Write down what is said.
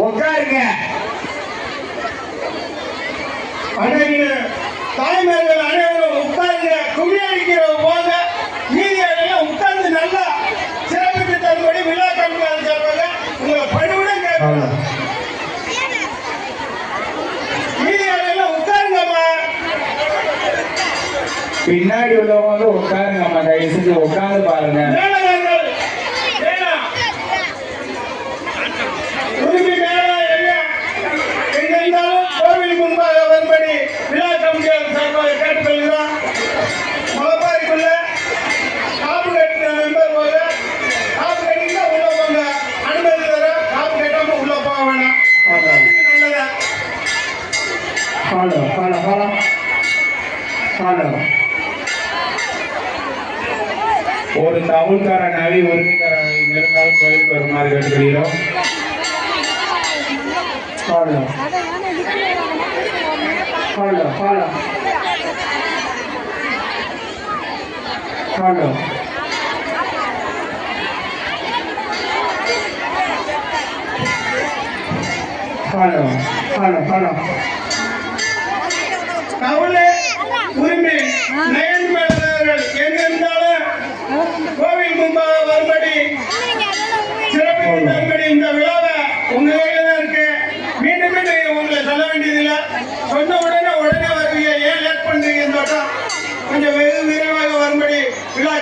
உட்காருங்க. தாய்மார்கள் அனைவரும் உட்கார்ந்து குடியடிக்கிற போங்க. மீதியெல்லாம் உட்கார்ந்து நல்லா சிறப்பித்து தரும்படி விழா கமிட்டியாளர் சார்பாக உங்களை பணிவுடன் கேட்கலாம். மீதியெல்லாம் உட்காருங்கம்மா. பின்னாடி உள்ளவங்க உட்காருங்கம்மா. தயவு செஞ்சு உட்கார்ந்து பாருங்க. கோவில் முன்பாக வரும்படி விழா கமிட்டியாளர் சார்பாக கேட்டுக்கொள்கிறோம். மலப்பாறைக்குள்ள காப்பு கட்டின மெம்பர் போக காப்பு கட்டினா உள்ள போங்க. அனுமதி தர காப்பு கட்டாம உள்ள போக வேணாம். நல்லதா? Hello hello hello hello. ஒரு தமிழ்கார நவி உரிமைக்காரன் இருந்தாலும் கோயிலுக்கு வருமாறு கேட்டுக்கொள்கிறோம். Hello hello hello hello. Hello hello hello. கவலை உரிமை நயன்மேலர்கள் எங்கிருந்தாலும் கோவில் முன்பாக வரும்படி சிறப்பித்து தரும்படி இந்த விழாவை உங்க கையில தான் இருக்கு. மீண்டும் மீண்டும் உங்களை சொல்ல வேண்டியதில்லை. சொன்ன உடனே வருவீங்க. ஏன் லேட் பண்றீங்கன்னு சொல்றோம். கொஞ்சம் வெகு விரைவாக வரும்படி விழா